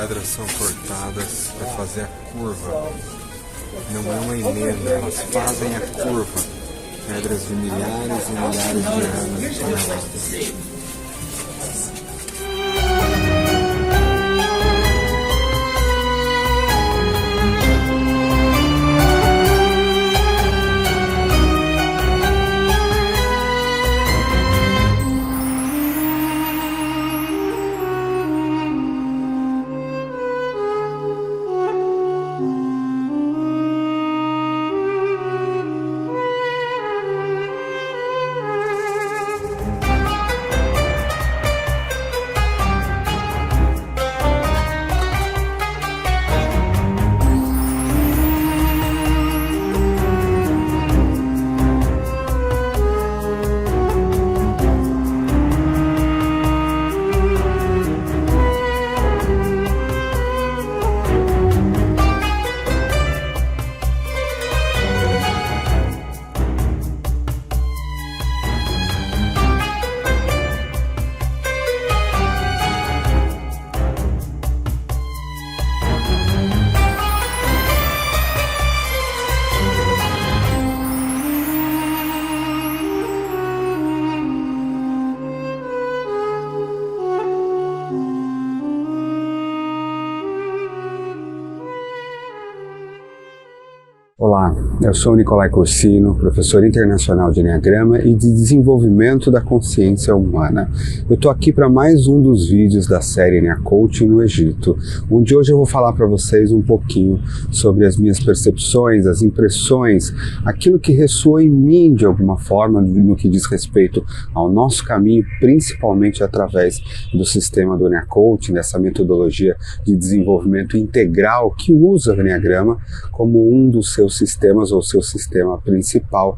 pedras são cortadas para fazer a curva. Não é uma emenda, elas fazem a curva. Pedras de milhares e milhares de anos toneladas. Olá, eu sou Nicolai Corsino, professor internacional de Enneagrama e de desenvolvimento da consciência humana. Eu estou aqui para mais um dos vídeos da série Enneacoaching no Egito, onde hoje eu vou falar para vocês um pouquinho sobre as minhas percepções, as impressões, aquilo que ressoa em mim de alguma forma no que diz respeito ao nosso caminho, principalmente através do sistema do Enneacoaching, dessa metodologia de desenvolvimento integral que usa o Enneagrama como um dos seus sistemas ou seu sistema principal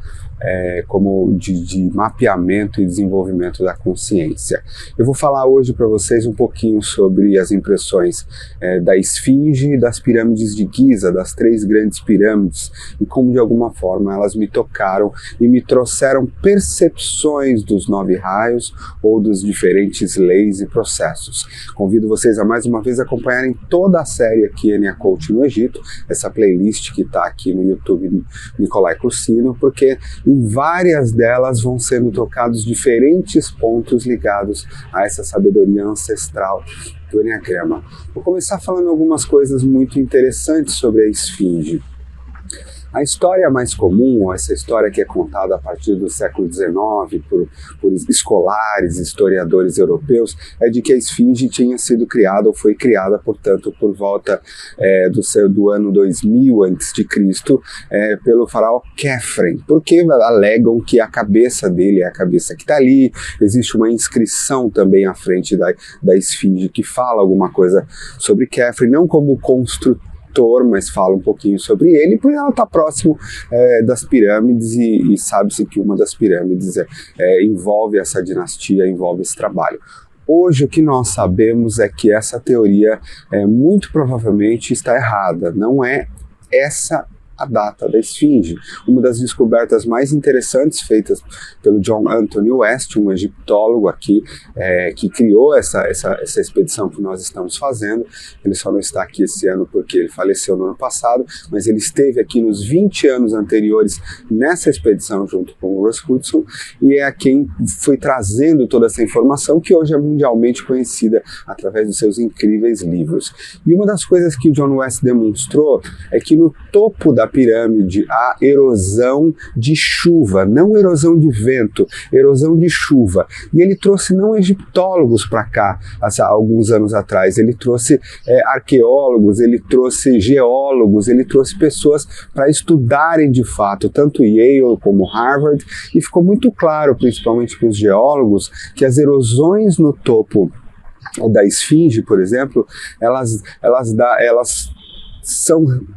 como de mapeamento e desenvolvimento da consciência. Eu vou falar hoje para vocês um pouquinho sobre as impressões da Esfinge e das pirâmides de Giza, das 3 grandes pirâmides, e como de alguma forma elas me tocaram e me trouxeram percepções dos 9 raios ou dos diferentes leis e processos. Convido vocês a mais uma vez acompanharem toda a série aqui Enneacoaching no Egito, essa playlist que está aqui no YouTube Nicolai Corsino, porque em várias delas vão sendo tocados diferentes pontos ligados a essa sabedoria ancestral do Enneagrama. Vou começar falando algumas coisas muito interessantes sobre a Esfinge. A história mais comum, ou essa história que é contada a partir do século XIX por escolares, historiadores europeus, é de que a Esfinge tinha sido criada, ou foi criada, portanto, por volta do ano 2000 a.C., pelo faraó Khephren, porque alegam que a cabeça dele é a cabeça que está ali. Existe uma inscrição também à frente da Esfinge que fala alguma coisa sobre Khephren, não como construtor, mas fala um pouquinho sobre ele, porque ela está próximo das pirâmides e sabe-se que uma das pirâmides envolve essa dinastia, envolve esse trabalho. Hoje o que nós sabemos é que essa teoria muito provavelmente está errada, não é essa a data da Esfinge. Uma das descobertas mais interessantes feitas pelo John Anthony West, um egiptólogo aqui, que criou essa expedição que nós estamos fazendo. Ele só não está aqui esse ano porque ele faleceu no ano passado, mas ele esteve aqui nos 20 anos anteriores nessa expedição junto com o Russ Hudson, e é quem foi trazendo toda essa informação que hoje é mundialmente conhecida através dos seus incríveis livros. E uma das coisas que o John West demonstrou é que no topo da pirâmide há erosão de chuva, não erosão de vento, erosão de chuva. E ele trouxe não egiptólogos para cá, há alguns anos atrás, ele trouxe arqueólogos, ele trouxe geólogos, ele trouxe pessoas para estudarem de fato, tanto Yale como Harvard, e ficou muito claro, principalmente para os geólogos, que as erosões no topo da Esfinge, por exemplo, elas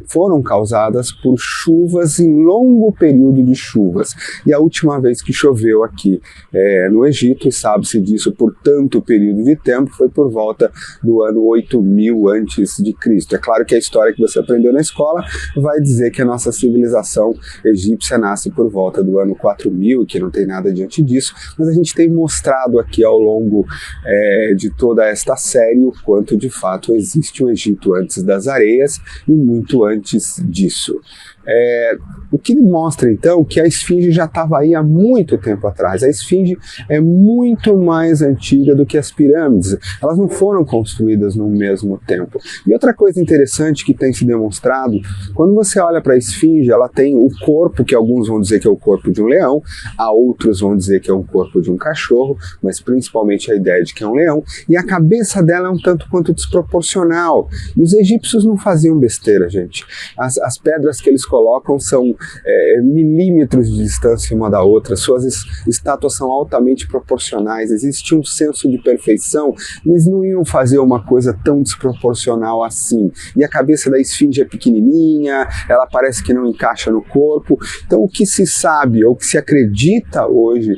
foram causadas por chuvas em longo período de chuvas. E a última vez que choveu aqui no Egito, e sabe-se disso por tanto período de tempo, foi por volta do ano 8000 a.C. É claro que a história que você aprendeu na escola vai dizer que a nossa civilização egípcia nasce por volta do ano 4000, que não tem nada diante disso, mas a gente tem mostrado aqui ao longo de toda esta série o quanto de fato existe o Egito antes das areias e muito antes disso. O que mostra então que a esfinge já estava aí há muito tempo atrás. A esfinge é muito mais antiga do que as pirâmides. Elas não foram construídas no mesmo tempo. E outra coisa interessante que tem se demonstrado, quando você olha para a esfinge, ela tem o corpo, que alguns vão dizer que é o corpo de um leão, a outros vão dizer que é o corpo de um cachorro, mas principalmente a ideia de que é um leão, e a cabeça dela é um tanto quanto desproporcional. E os egípcios não faziam besteira, gente. As pedras que eles colocam são milímetros de distância uma da outra, suas estátuas são altamente proporcionais, existe um senso de perfeição, eles não iam fazer uma coisa tão desproporcional assim. E a cabeça da esfinge é pequenininha, ela parece que não encaixa no corpo. Então o que se sabe, ou que se acredita hoje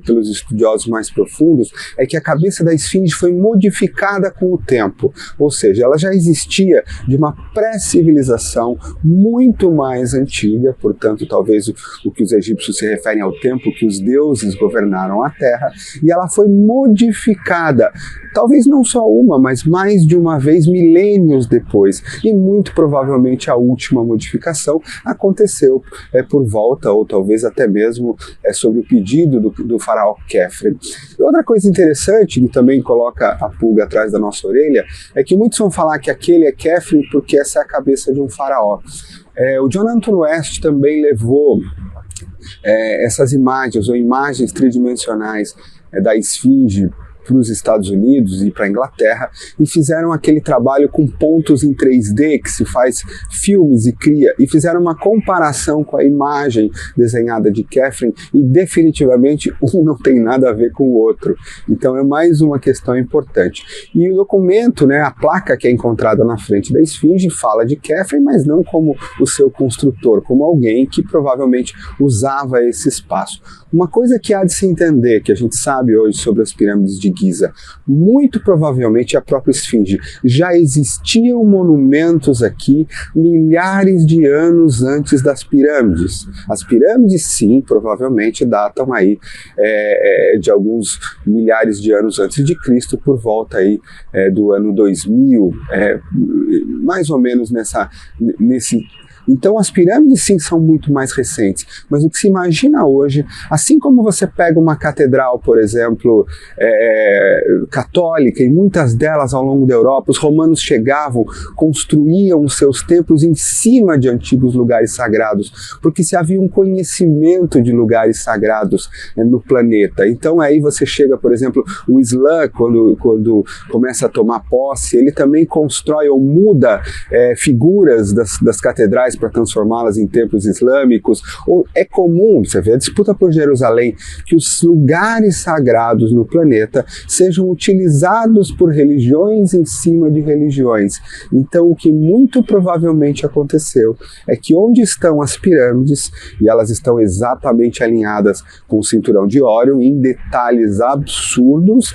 pelos estudiosos mais profundos, é que a cabeça da esfinge foi modificada com o tempo, ou seja, ela já existia de uma pré-civilização muito mais antiga, portanto talvez o que os egípcios se referem ao tempo que os deuses governaram a Terra, e ela foi modificada, talvez não só uma, mas mais de uma vez milênios depois, e muito provavelmente a última modificação aconteceu por volta, ou talvez até mesmo sob o pedido do faraó Khefren. E outra coisa interessante, que também coloca a pulga atrás da nossa orelha, é que muitos vão falar que aquele é Khefren porque essa é a cabeça de um faraó. O Jonathan West também levou essas imagens, ou imagens tridimensionais da esfinge para os Estados Unidos e para a Inglaterra, e fizeram aquele trabalho com pontos em 3D, que se faz filmes e cria, e fizeram uma comparação com a imagem desenhada de Khefren, e definitivamente um não tem nada a ver com o outro. Então é mais uma questão importante. E o documento, a placa que é encontrada na frente da esfinge, fala de Khefren, mas não como o seu construtor, como alguém que provavelmente usava esse espaço. Uma coisa que há de se entender, que a gente sabe hoje sobre as pirâmides de Giza, muito provavelmente a própria esfinge. Já existiam monumentos aqui milhares de anos antes das pirâmides. As pirâmides, sim, provavelmente datam aí de alguns milhares de anos antes de Cristo, por volta aí do ano 2000, mais ou menos nesse. Então as pirâmides sim são muito mais recentes, mas o que se imagina hoje, assim como você pega uma catedral, por exemplo, católica, e muitas delas ao longo da Europa, os romanos chegavam, construíam os seus templos em cima de antigos lugares sagrados, porque se havia um conhecimento de lugares sagrados no planeta. Então aí você chega, por exemplo, o Islã, quando começa a tomar posse, ele também constrói ou muda figuras das catedrais para transformá-las em templos islâmicos. Ou é comum, você vê a disputa por Jerusalém, que os lugares sagrados no planeta sejam utilizados por religiões em cima de religiões. Então o que muito provavelmente aconteceu é que onde estão as pirâmides, e elas estão exatamente alinhadas com o cinturão de Órion em detalhes absurdos,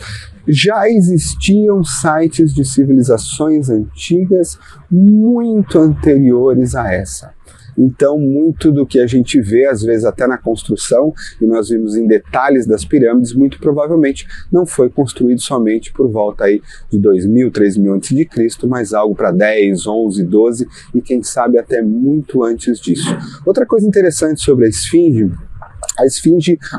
já existiam sites de civilizações antigas muito anteriores a essa. Então, muito do que a gente vê, às vezes até na construção, e nós vimos em detalhes das pirâmides, muito provavelmente não foi construído somente por volta aí de 2000, 3000 a.C., mas algo para 10, 11, 12 e quem sabe até muito antes disso. Outra coisa interessante sobre a esfinge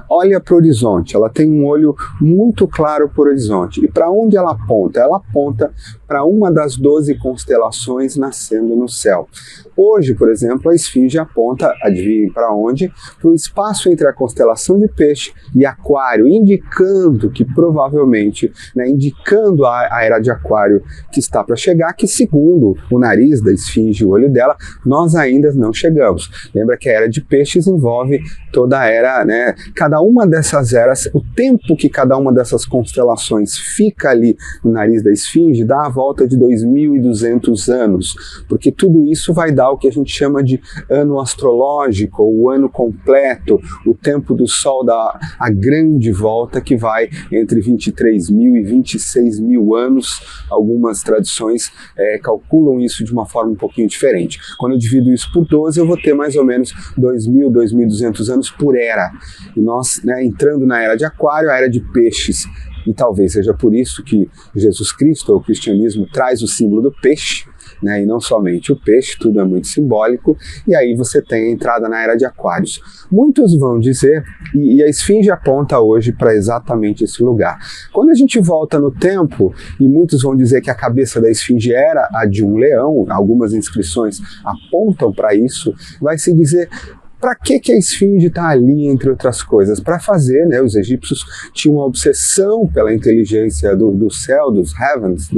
olha para o horizonte, ela tem um olho muito claro para o horizonte. E para onde ela aponta? Ela aponta para uma das 12 constelações nascendo no céu. Hoje, por exemplo, a esfinge aponta, adivinhem para onde? Para o espaço entre a constelação de Peixe e Aquário, indicando que provavelmente, indicando a era de Aquário que está para chegar, que segundo o nariz da esfinge, o olho dela, nós ainda não chegamos. Lembra que a era de Peixes envolve toda a era, cada uma dessas eras, o tempo que cada uma dessas constelações fica ali no nariz da esfinge, dá a volta volta de 2.200 anos, porque tudo isso vai dar o que a gente chama de ano astrológico, ou o ano completo, o tempo do Sol dá a grande volta que vai entre 23.000 e 26.000 anos. Algumas tradições calculam isso de uma forma um pouquinho diferente. Quando eu divido isso por 12, eu vou ter mais ou menos 2.000, 2.200 anos por era. E nós, entrando na era de Aquário, a era de Peixes, e talvez seja por isso que Jesus Cristo, ou o cristianismo, traz o símbolo do peixe, e não somente o peixe, tudo é muito simbólico, e aí você tem a entrada na era de Aquários. Muitos vão dizer, e a esfinge aponta hoje para exatamente esse lugar. Quando a gente volta no tempo, e muitos vão dizer que a cabeça da esfinge era a de um leão, algumas inscrições apontam para isso, vai se dizer: para que a esfinge está ali, entre outras coisas? Para fazer, os egípcios tinham uma obsessão pela inteligência do céu, dos heavens,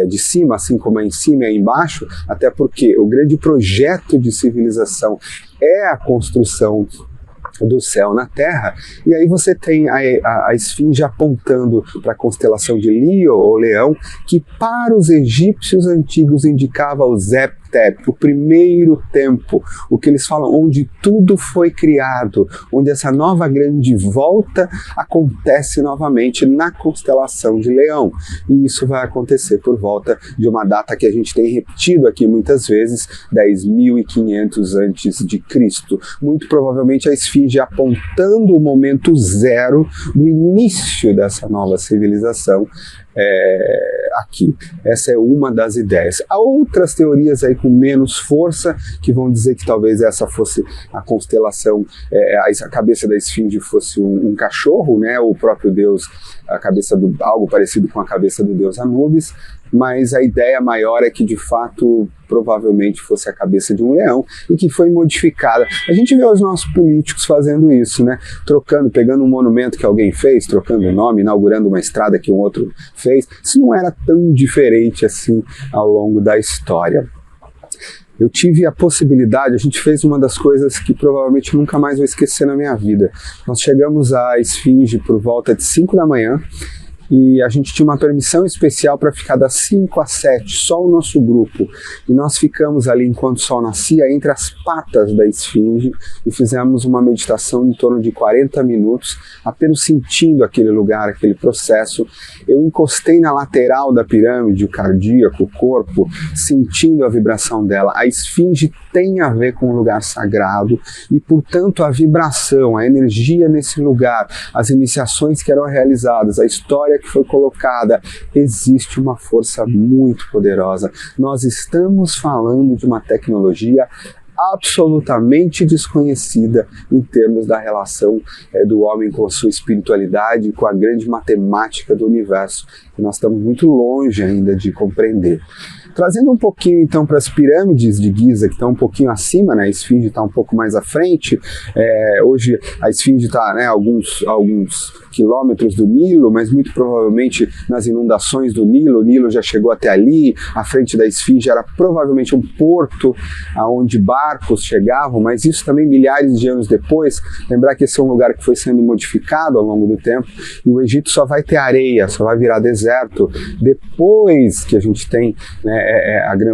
de cima, assim como é em cima e é embaixo, até porque o grande projeto de civilização é a construção do céu na Terra, e aí você tem a esfinge apontando para a constelação de Leo, ou Leão, que para os egípcios antigos indicava o Zep, o primeiro tempo, o que eles falam, onde tudo foi criado, onde essa nova grande volta acontece novamente na constelação de Leão. E isso vai acontecer por volta de uma data que a gente tem repetido aqui muitas vezes, 10.500 antes de Cristo. Muito provavelmente a esfinge apontando o momento zero do início dessa nova civilização aqui. Essa é uma das ideias. Há outras teorias aí com menos força, que vão dizer que talvez essa fosse a constelação, a cabeça da esfinge fosse um cachorro, o próprio Deus, algo parecido com a cabeça do Deus Anubis, mas a ideia maior é que de fato provavelmente fosse a cabeça de um leão e que foi modificada. A gente vê os nossos políticos fazendo isso, pegando um monumento que alguém fez, trocando o nome, inaugurando uma estrada que um outro fez. Isso não era tão diferente assim ao longo da história. Eu tive a possibilidade, a gente fez uma das coisas que provavelmente nunca mais vou esquecer na minha vida. Nós chegamos à esfinge por volta de 5 da manhã, e a gente tinha uma permissão especial para ficar das 5 às 7, só o nosso grupo. E nós ficamos ali enquanto o sol nascia, entre as patas da esfinge, e fizemos uma meditação em torno de 40 minutos, apenas sentindo aquele lugar, aquele processo. Eu encostei na lateral da pirâmide, o cardíaco, o corpo, sentindo a vibração dela. A esfinge tem a ver com um lugar sagrado, e portanto a vibração, a energia nesse lugar, as iniciações que eram realizadas, a história que foi colocada, existe uma força muito poderosa. Nós estamos falando de uma tecnologia absolutamente desconhecida em termos da relação do homem com a sua espiritualidade, com a grande matemática do universo, que nós estamos muito longe ainda de compreender. Trazendo um pouquinho então para as pirâmides de Giza, que estão um pouquinho acima, a esfinge está um pouco mais à frente. Hoje a esfinge está alguns quilômetros do Nilo, mas muito provavelmente nas inundações do Nilo, o Nilo já chegou até ali. A frente da esfinge era provavelmente um porto aonde barcos chegavam, mas isso também milhares de anos depois. Lembrar que esse é um lugar que foi sendo modificado ao longo do tempo, e o Egito só vai ter areia, só vai virar deserto depois que a gente tem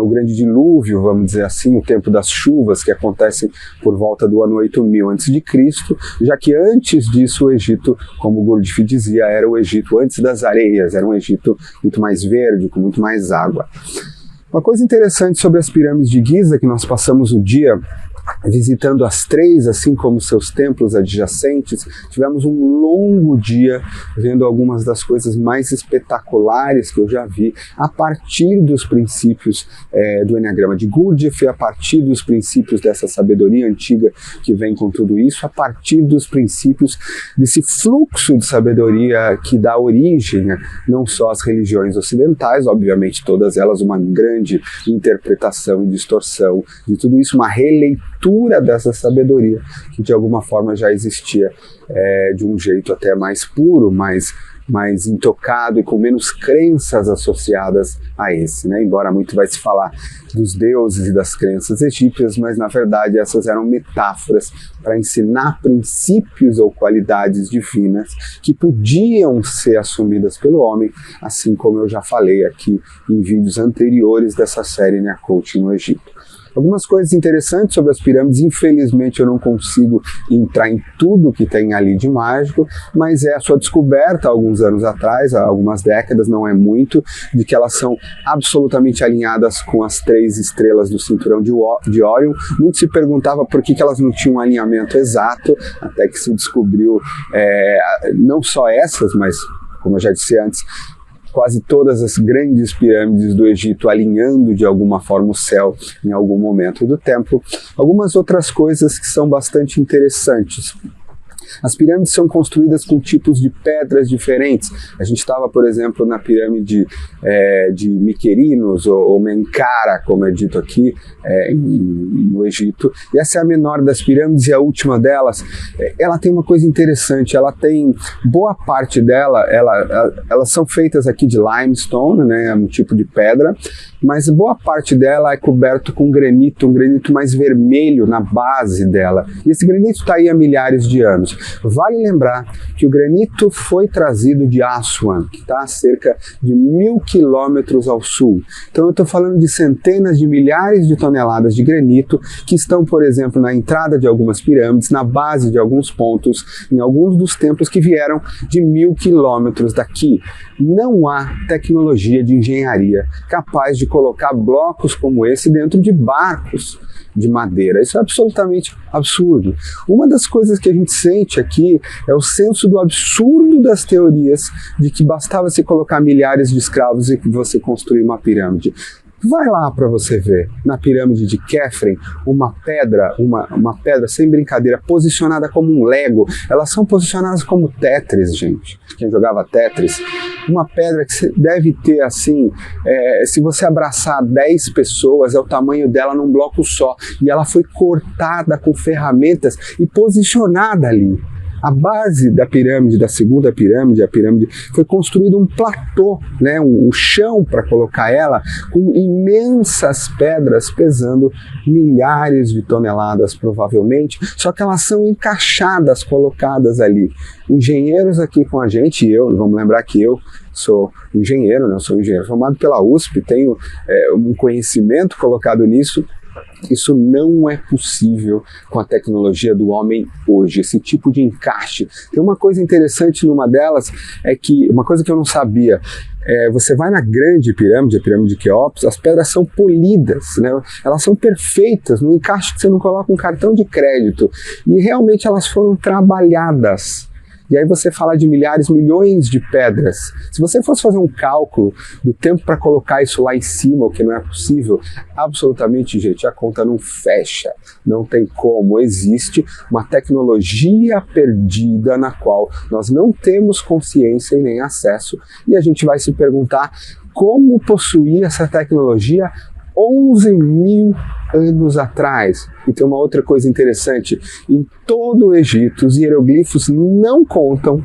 o grande dilúvio, vamos dizer assim, o tempo das chuvas, que acontecem por volta do ano 8000 a.C., já que antes disso o Egito, como o Gurdjieff dizia, era o Egito antes das areias, era um Egito muito mais verde, com muito mais água. Uma coisa interessante sobre as pirâmides de Giza, que nós passamos o dia visitando as 3, assim como seus templos adjacentes, tivemos um longo dia vendo algumas das coisas mais espetaculares que eu já vi, a partir dos princípios do Enneagrama de Gurdjieff, a partir dos princípios dessa sabedoria antiga que vem com tudo isso, a partir dos princípios desse fluxo de sabedoria que dá origem não só às religiões ocidentais, obviamente todas elas uma grande interpretação e distorção de tudo isso, uma releitura dessa sabedoria que de alguma forma já existia de um jeito até mais puro, mais mais intocado e com menos crenças associadas a esse, né? Embora muito vai se falar dos deuses e das crenças egípcias, mas na verdade essas eram metáforas para ensinar princípios ou qualidades divinas que podiam ser assumidas pelo homem, assim como eu já falei aqui em vídeos anteriores dessa série Nea Coaching no Egito. Algumas coisas interessantes sobre as pirâmides, infelizmente eu não consigo entrar em tudo que tem ali de mágico, mas é a sua descoberta há alguns anos atrás, há algumas décadas, não é muito, de que elas são absolutamente alinhadas com as 3 estrelas do cinturão de Órion. Muito se perguntava por que elas não tinham um alinhamento exato, até que se descobriu não só essas, mas como eu já disse antes, quase todas as grandes pirâmides do Egito alinhando de alguma forma o céu em algum momento do tempo. Algumas outras coisas que são bastante interessantes. As pirâmides são construídas com tipos de pedras diferentes. A gente estava, por exemplo, na pirâmide de Miquerinos, ou Mencara, como é dito aqui no Egito. E essa é a menor das pirâmides e a última delas. Ela tem uma coisa interessante, ela tem boa parte dela, elas são feitas aqui de limestone, né, um tipo de pedra, mas boa parte dela é coberto com granito, um granito mais vermelho na base dela. E esse granito está aí há milhares de anos. Vale lembrar que o granito foi trazido de Aswan, que está a cerca de 1000 quilômetros ao sul. Então eu estou falando de centenas de milhares de toneladas de granito que estão, por exemplo, na entrada de algumas pirâmides, na base de alguns pontos, em alguns dos templos que vieram de 1000 quilômetros daqui. Não há tecnologia de engenharia capaz de colocar blocos como esse dentro de barcos de madeira. Isso é absolutamente absurdo. Uma das coisas que a gente sente aqui é o senso do absurdo das teorias de que bastava se colocar milhares de escravos e que você construir uma pirâmide. Vai lá para você ver, na pirâmide de Khafre, uma pedra, sem brincadeira, posicionada como um Lego. Elas são posicionadas como Tetris, gente. Quem jogava Tetris. Uma pedra que deve ter, assim, se você abraçar 10 pessoas, é o tamanho dela num bloco só. E ela foi cortada com ferramentas e posicionada ali. A base da pirâmide, da segunda pirâmide, a pirâmide, foi construído um platô, né, um chão para colocar ela, com imensas pedras pesando milhares de toneladas provavelmente, só que elas são encaixadas, colocadas ali. Engenheiros aqui com a gente, vamos lembrar que eu sou engenheiro, né, eu sou engenheiro formado pela USP, tenho um conhecimento colocado nisso. Isso não é possível com a tecnologia do homem hoje, esse tipo de encaixe. Tem uma coisa interessante numa delas, é que, uma coisa que eu não sabia, você vai na grande pirâmide, a pirâmide de Quéops, as pedras são polidas, né? Elas são perfeitas, no encaixe que você não coloca um cartão de crédito, e realmente elas foram trabalhadas. E aí você fala de milhares, milhões de pedras. Se você fosse fazer um cálculo do tempo para colocar isso lá em cima, o que não é possível, absolutamente, gente, a conta não fecha. Não tem como. Existe uma tecnologia perdida na qual nós não temos consciência e nem acesso. E a gente vai se perguntar como possuir essa tecnologia 11.000 anos atrás. E tem uma outra coisa interessante, em todo o Egito os hieroglifos não contam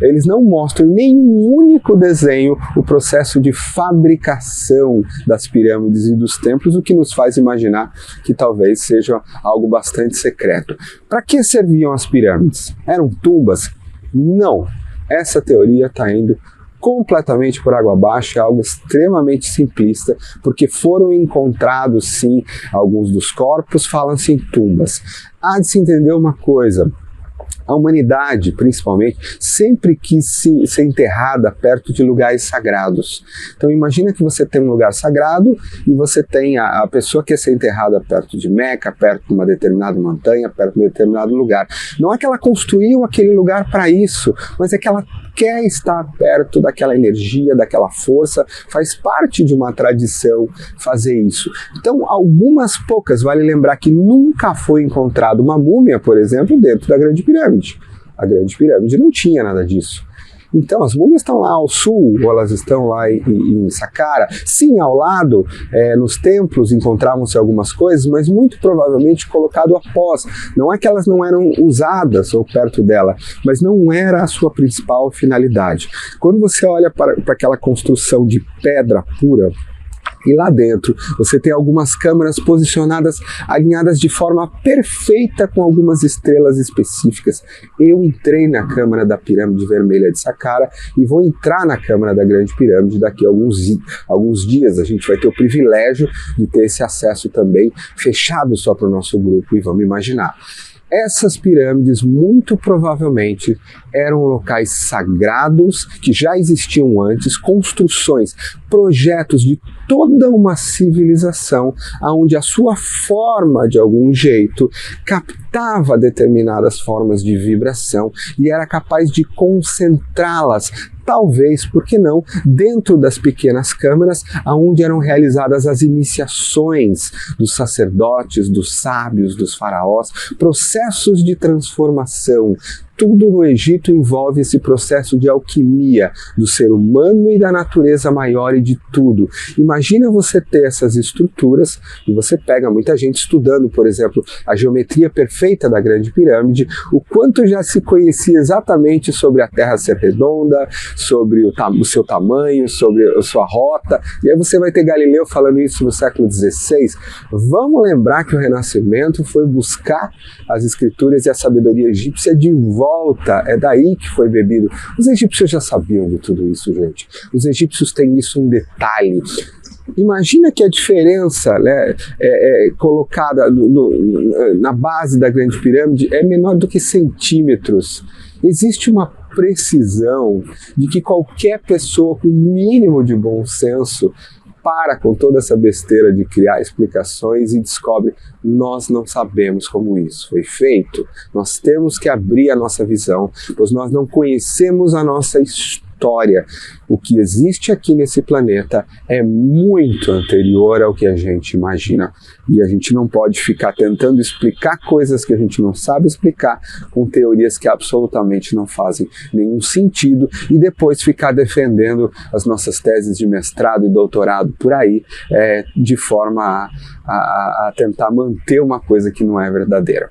eles não mostram em nenhum único desenho o processo de fabricação das pirâmides e dos templos, o que nos faz imaginar que talvez seja algo bastante secreto. Para que serviam as pirâmides? Eram tumbas? Não. Essa teoria está indo completamente por água abaixo, é algo extremamente simplista, porque foram encontrados, sim, alguns dos corpos, falam-se em tumbas. Há de se entender uma coisa, a humanidade, principalmente, sempre quis ser enterrada perto de lugares sagrados. Então imagina que você tem um lugar sagrado e você tem a pessoa que quer ser enterrada perto de Meca, perto de uma determinada montanha, perto de um determinado lugar. Não é que ela construiu aquele lugar para isso, mas é que ela quer estar perto daquela energia, daquela força, faz parte de uma tradição fazer isso. Então, algumas poucas, vale lembrar que nunca foi encontrada uma múmia, por exemplo, dentro da Grande Pirâmide. A Grande Pirâmide não tinha nada disso. Então, as múmias estão lá ao sul, ou elas estão lá em Saqqara. Sim, ao lado, nos templos encontravam-se algumas coisas, mas muito provavelmente colocado após. Não é que elas não eram usadas ou perto dela, mas não era a sua principal finalidade. Quando você olha para aquela construção de pedra pura, e lá dentro você tem algumas câmaras posicionadas, alinhadas de forma perfeita com algumas estrelas específicas. Eu entrei na câmara da Pirâmide Vermelha de Saqqara e vou entrar na câmara da Grande Pirâmide daqui a alguns dias. A gente vai ter o privilégio de ter esse acesso também, fechado só para o nosso grupo, e vamos imaginar. Essas pirâmides muito provavelmente eram locais sagrados que já existiam antes, construções, projetos de toda uma civilização, onde a sua forma, de algum jeito, captava determinadas formas de vibração e era capaz de concentrá-las, talvez, por que não, dentro das pequenas câmaras onde eram realizadas as iniciações dos sacerdotes, dos sábios, dos faraós, processos de transformação. Tudo no Egito envolve esse processo de alquimia do ser humano e da natureza maior e de tudo. Imagina você ter essas estruturas e você pega muita gente estudando, por exemplo, a geometria perfeita da Grande Pirâmide, o quanto já se conhecia exatamente sobre a Terra ser redonda, sobre o seu tamanho, sobre a sua rota, e aí você vai ter Galileu falando isso no século XVI. Vamos lembrar que o Renascimento foi buscar as escrituras e a sabedoria egípcia de volta. É daí que foi bebido. Os egípcios já sabiam de tudo isso, gente. Os egípcios têm isso em detalhe. Imagina que a diferença, né, colocada na base da Grande Pirâmide é menor do que centímetros. Existe uma precisão de que qualquer pessoa com o mínimo de bom senso para com toda essa besteira de criar explicações e descobre: nós não sabemos como isso foi feito. Nós temos que abrir a nossa visão, pois nós não conhecemos a nossa história. O que existe aqui nesse planeta é muito anterior ao que a gente imagina. E a gente não pode ficar tentando explicar coisas que a gente não sabe explicar com teorias que absolutamente não fazem nenhum sentido e depois ficar defendendo as nossas teses de mestrado e doutorado por aí, de forma a tentar manter uma coisa que não é verdadeira.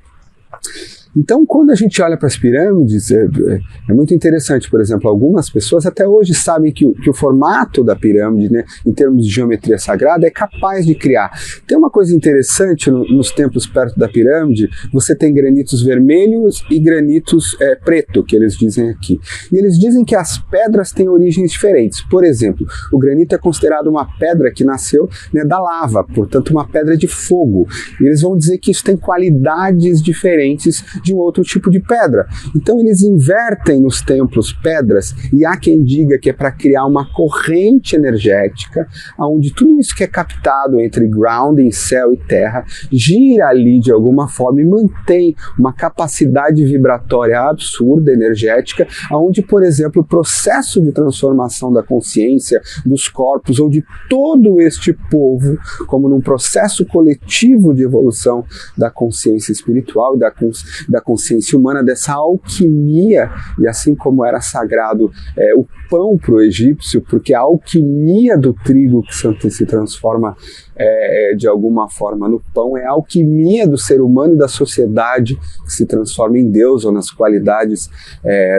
Então, quando a gente olha para as pirâmides, é muito interessante. Por exemplo, algumas pessoas até hoje sabem que o formato da pirâmide, né, em termos de geometria sagrada, é capaz de criar. Tem uma coisa interessante nos templos perto da pirâmide: você tem granitos vermelhos e granitos preto, que eles dizem aqui. E eles dizem que as pedras têm origens diferentes. Por exemplo, o granito é considerado uma pedra que nasceu, né, da lava, portanto uma pedra de fogo. E eles vão dizer que isso tem qualidades diferentes de um outro tipo de pedra. Então eles invertem nos templos pedras, e há quem diga que é para criar uma corrente energética, onde tudo isso que é captado entre grounding, céu e terra, gira ali de alguma forma e mantém uma capacidade vibratória absurda, energética, onde, por exemplo, o processo de transformação da consciência, dos corpos, ou de todo este povo, como num processo coletivo de evolução da consciência espiritual e da consciência humana, dessa alquimia, e assim como era sagrado o pão para o egípcio, porque a alquimia do trigo que se transforma de alguma forma no pão, é a alquimia do ser humano e da sociedade que se transforma em Deus, ou nas qualidades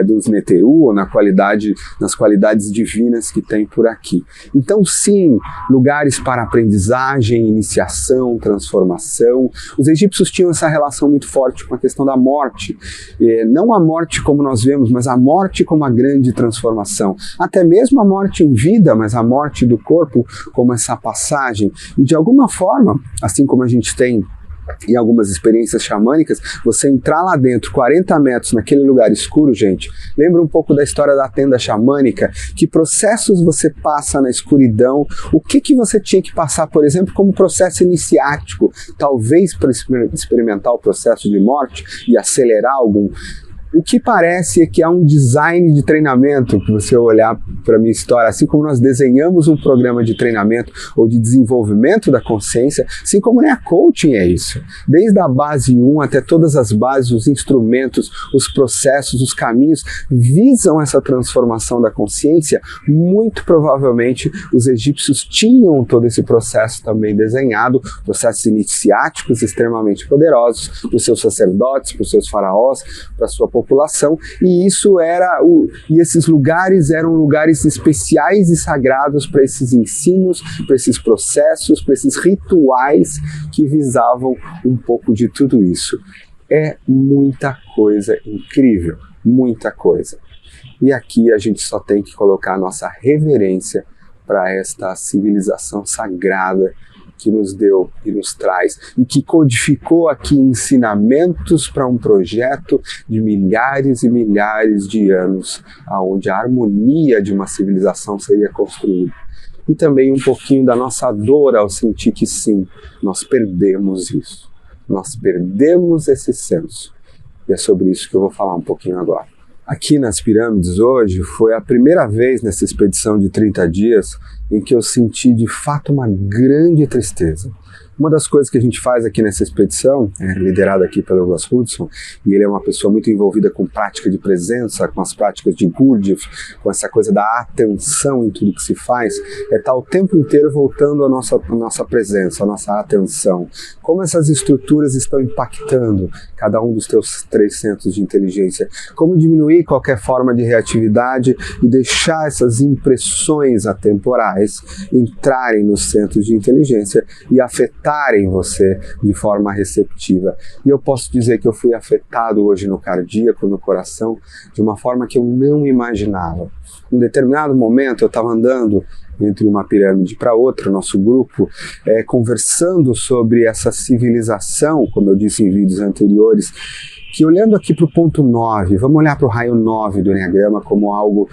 dos Neteru, ou nas qualidades divinas que tem por aqui. Então sim, lugares para aprendizagem, iniciação, transformação. Os egípcios tinham essa relação muito forte com a questão da morte, não a morte como nós vemos, mas a morte como a grande transformação, até mesmo a morte em vida, mas a morte do corpo como essa passagem. E de alguma forma, assim como a gente tem em algumas experiências xamânicas, você entrar lá dentro, 40 metros, naquele lugar escuro, gente, lembra um pouco da história da tenda xamânica, que processos você passa na escuridão, o que você tinha que passar, por exemplo, como processo iniciático, talvez para experimentar o processo de morte e acelerar O que parece é que há um design de treinamento, que você olhar para a minha história, assim como nós desenhamos um programa de treinamento ou de desenvolvimento da consciência, assim como a coaching é isso. Desde a base 1 até todas as bases, os instrumentos, os processos, os caminhos visam essa transformação da consciência. Muito provavelmente os egípcios tinham todo esse processo também desenhado, processos iniciáticos extremamente poderosos para os seus sacerdotes, para os seus faraós, para a sua população, e esses lugares eram lugares especiais e sagrados para esses ensinos, para esses processos, para esses rituais que visavam um pouco de tudo isso. É muita coisa incrível, muita coisa. E aqui a gente só tem que colocar a nossa reverência para esta civilização sagrada que nos deu e nos traz, e que codificou aqui ensinamentos para um projeto de milhares e milhares de anos, onde a harmonia de uma civilização seria construída. E também um pouquinho da nossa dor ao sentir que sim, nós perdemos isso. Nós perdemos esse senso. E é sobre isso que eu vou falar um pouquinho agora. Aqui nas pirâmides hoje foi a primeira vez nessa expedição de 30 dias em que eu senti de fato uma grande tristeza. Uma das coisas que a gente faz aqui nessa expedição, liderada aqui pelo Ross Hudson, e ele é uma pessoa muito envolvida com prática de presença, com as práticas de Gurdjieff, com essa coisa da atenção em tudo que se faz, é estar o tempo inteiro voltando a nossa presença, a nossa atenção. Como essas estruturas estão impactando cada um dos teus 3 centros de inteligência. Como diminuir qualquer forma de reatividade e deixar essas impressões atemporais entrarem nos centros de inteligência e afetarem você de forma receptiva. E eu posso dizer que eu fui afetado hoje no cardíaco, no coração, de uma forma que eu não imaginava. Em um determinado momento eu estava andando entre uma pirâmide para outra, nosso grupo, conversando sobre essa civilização, como eu disse em vídeos anteriores, que olhando aqui para o ponto 9, vamos olhar para o raio 9 do Enneagrama como algo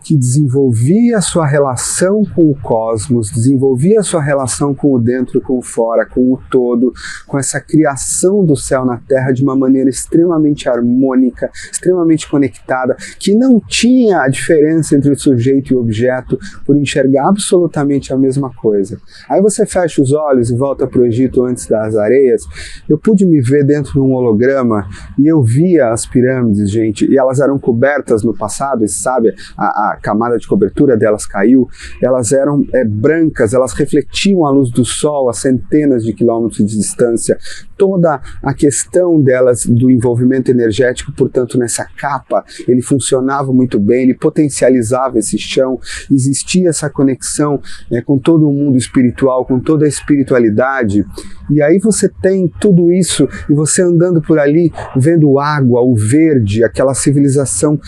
que desenvolvia a sua relação com o cosmos, desenvolvia a sua relação com o dentro, com o fora, com o todo, com essa criação do céu na Terra de uma maneira extremamente harmônica, extremamente conectada, que não tinha a diferença entre o sujeito e o objeto por enxergar absolutamente a mesma coisa. Aí você fecha os olhos e volta para o Egito antes das areias. Eu pude me ver dentro de um holograma e eu via as pirâmides, gente, e elas eram cobertas no passado, e sabe, a camada de cobertura delas caiu, elas eram brancas, elas refletiam a luz do sol a centenas de quilômetros de distância. Toda a questão delas, do envolvimento energético, portanto, nessa capa, ele funcionava muito bem, ele potencializava esse chão, existia essa conexão com todo o mundo espiritual, com toda a espiritualidade. E aí você tem tudo isso, e você andando por ali, vendo água, o verde, aquela civilização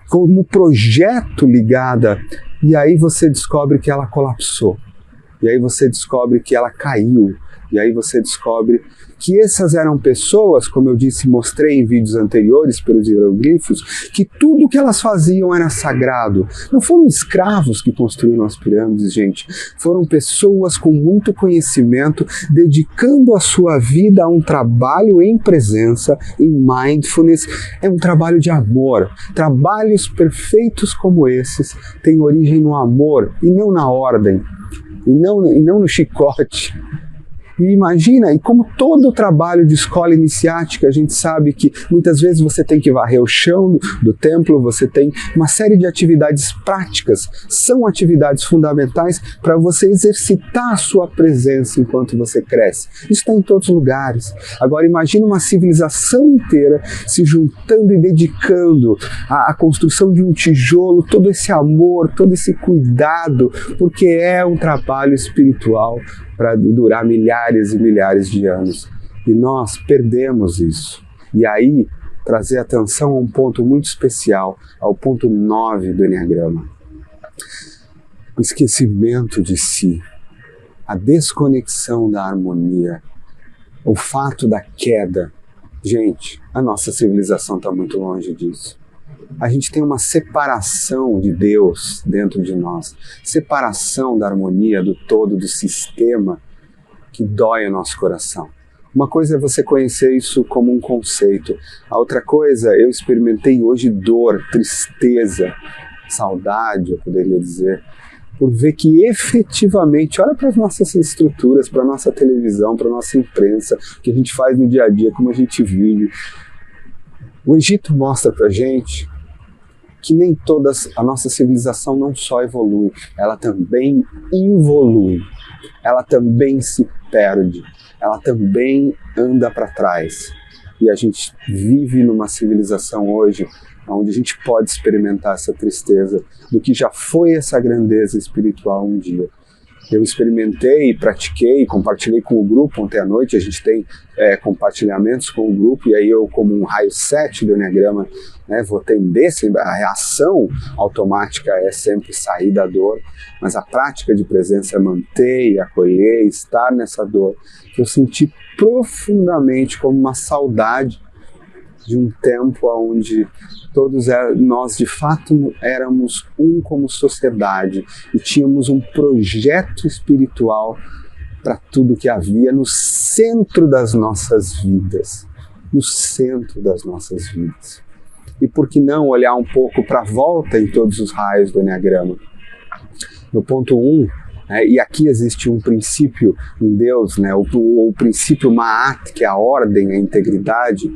como projeto ligada, e aí você descobre que ela colapsou, e aí você descobre que ela caiu, e aí você descobre que essas eram pessoas, como eu disse, mostrei em vídeos anteriores pelos hieroglifos, que tudo que elas faziam era sagrado. Não foram escravos que construíram as pirâmides, gente. Foram pessoas com muito conhecimento, dedicando a sua vida a um trabalho em presença, em mindfulness. É um trabalho de amor. Trabalhos perfeitos como esses têm origem no amor e não na ordem, e não no chicote. E imagina, e como todo trabalho de escola iniciática, a gente sabe que muitas vezes você tem que varrer o chão do templo, você tem uma série de atividades práticas, são atividades fundamentais para você exercitar a sua presença enquanto você cresce. Isso está em todos os lugares. Agora imagina uma civilização inteira se juntando e dedicando à construção de um tijolo, todo esse amor, todo esse cuidado, porque é um trabalho espiritual para durar milhares e milhares de anos. E nós perdemos isso. E aí, trazer atenção a um ponto muito especial, ao ponto 9 do Enneagrama. O esquecimento de si, a desconexão da harmonia, o fato da queda. Gente, a nossa civilização está muito longe disso. A gente tem uma separação de Deus dentro de nós, separação da harmonia, do todo, do sistema, que dói o nosso coração. Uma coisa é você conhecer isso como um conceito. A outra coisa, eu experimentei hoje dor, tristeza, saudade, eu poderia dizer, por ver que efetivamente, olha para as nossas estruturas, para a nossa televisão, para a nossa imprensa, o que a gente faz no dia a dia, como a gente vive. O Egito mostra para a gente que nem toda a nossa civilização não só evolui, ela também involui, ela também se perde, ela também anda para trás. E a gente vive numa civilização hoje onde a gente pode experimentar essa tristeza do que já foi essa grandeza espiritual um dia. Eu experimentei, pratiquei, compartilhei com o grupo ontem à noite, a gente tem compartilhamentos com o grupo, e aí eu, como um raio 7 do Enneagrama, vou tender, a reação automática é sempre sair da dor, mas a prática de presença é manter e acolher, estar nessa dor. Eu senti profundamente como uma saudade de um tempo onde todos nós de fato éramos um como sociedade e tínhamos um projeto espiritual para tudo que havia no centro das nossas vidas, no centro das nossas vidas. E por que não olhar um pouco para a volta em todos os raios do Enneagrama? No ponto 1, e aqui existe um princípio em Deus, o princípio Ma'at, que é a ordem, a integridade,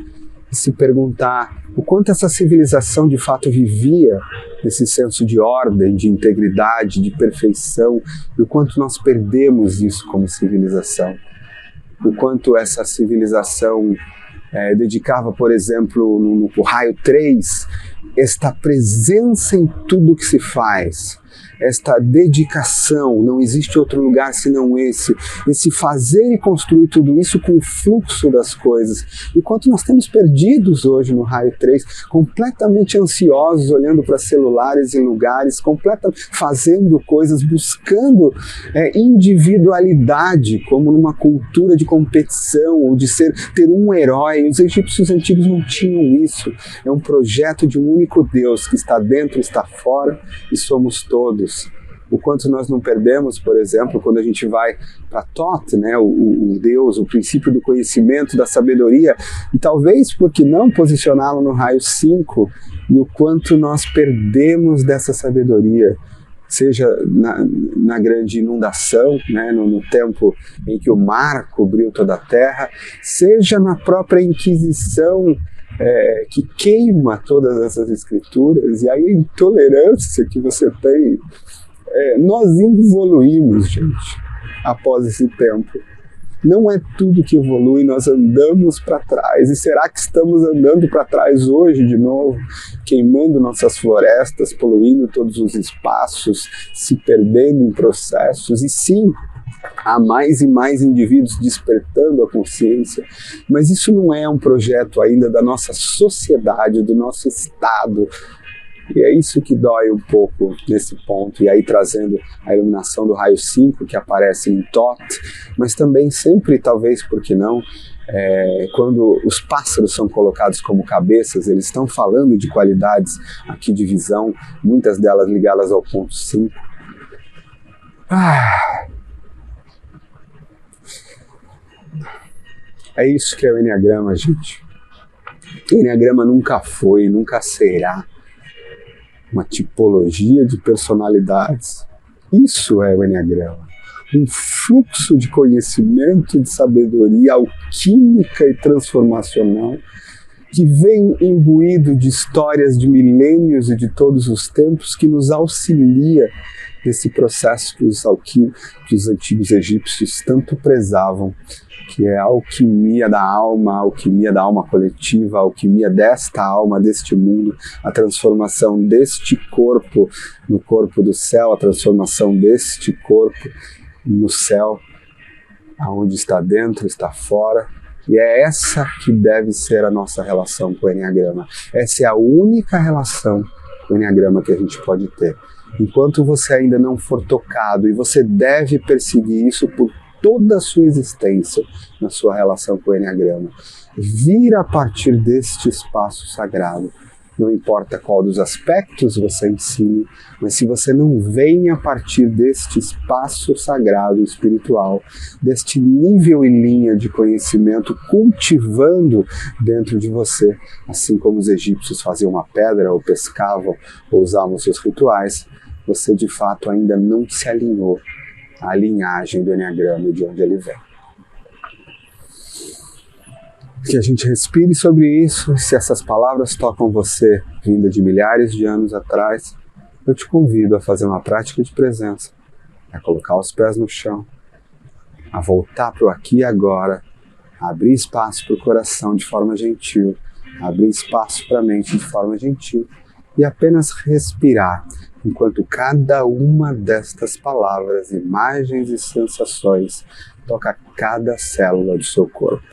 e se perguntar o quanto essa civilização de fato vivia nesse senso de ordem, de integridade, de perfeição, e o quanto nós perdemos isso como civilização. O quanto essa civilização dedicava, por exemplo, no raio 3, esta presença em tudo que se faz, esta dedicação, não existe outro lugar senão esse fazer e construir tudo isso com o fluxo das coisas. Enquanto nós temos perdidos hoje no raio 3, completamente ansiosos, olhando para celulares e lugares, fazendo coisas, buscando individualidade, como numa cultura de competição, ou de ter um herói. Os egípcios antigos não tinham isso. É um projeto de um único Deus que está dentro, está fora, e somos todos. O quanto nós não perdemos, por exemplo, quando a gente vai para Thoth, o Deus, o princípio do conhecimento, da sabedoria, e talvez, por que não, posicioná-lo no raio 5, e o quanto nós perdemos dessa sabedoria, seja na grande inundação, no tempo em que o mar cobriu toda a terra, seja na própria Inquisição, que queima todas essas escrituras, e aí a intolerância que você tem. Nós evoluímos, gente, após esse tempo. Não é tudo que evolui, nós andamos para trás. E será que estamos andando para trás hoje de novo, queimando nossas florestas, poluindo todos os espaços, se perdendo em processos? E sim, há mais e mais indivíduos despertando a consciência, mas isso não é um projeto ainda da nossa sociedade, do nosso Estado. E é isso que dói um pouco nesse ponto, e aí trazendo a iluminação do raio 5 que aparece em Thoth, mas também sempre, talvez, por que não, quando os pássaros são colocados como cabeças, eles estão falando de qualidades aqui de visão, muitas delas ligadas ao ponto 5. É isso que é o Enneagrama, gente. O Enneagrama nunca foi, nunca será uma tipologia de personalidades. Isso é o Enneagrama. Um fluxo de conhecimento, de sabedoria alquímica e transformacional que vem imbuído de histórias de milênios e de todos os tempos, que nos auxilia nesse processo que os antigos egípcios tanto prezavam, que é a alquimia da alma coletiva, a alquimia desta alma, deste mundo, a transformação deste corpo no corpo do céu, a transformação deste corpo no céu, aonde está dentro, está fora. E é essa que deve ser a nossa relação com o Enneagrama. Essa é a única relação com o Enneagrama que a gente pode ter. Enquanto você ainda não for tocado, e você deve perseguir isso por toda a sua existência na sua relação com o Enneagrama, vir a partir deste espaço sagrado Não importa qual dos aspectos você ensine, mas se você não vem a partir deste espaço sagrado espiritual, deste nível e linha de conhecimento cultivando dentro de você, assim como os egípcios faziam uma pedra, ou pescavam, ou usavam seus rituais, você de fato ainda não se alinhou à linhagem do Enneagrama e de onde ele vem. Que a gente respire sobre isso. Se essas palavras tocam você, vinda de milhares de anos atrás, eu te convido a fazer uma prática de presença, a colocar os pés no chão, a voltar para o aqui e agora, a abrir espaço para o coração de forma gentil, a abrir espaço para a mente de forma gentil e apenas respirar, enquanto cada uma destas palavras, imagens e sensações toca cada célula do seu corpo,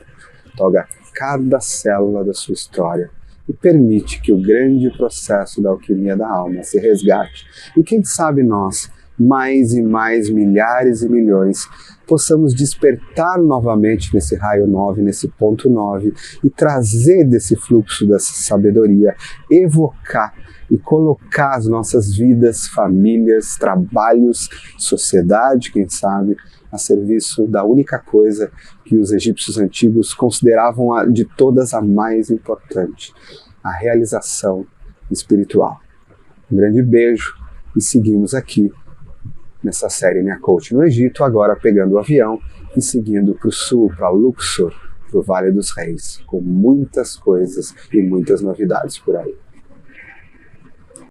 toca cada célula da sua história e permite que o grande processo da alquimia da alma se resgate. E quem sabe nós, mais e mais milhares e milhões, possamos despertar novamente nesse raio 9, nesse ponto 9 e trazer desse fluxo dessa sabedoria, evocar e colocar as nossas vidas, famílias, trabalhos, sociedade, quem sabe, a serviço da única coisa que os egípcios antigos consideravam de todas a mais importante, a realização espiritual. Um grande beijo e seguimos aqui nessa série Enia Coach no Egito, agora pegando o avião e seguindo para o sul, para Luxor, para o Vale dos Reis, com muitas coisas e muitas novidades por aí.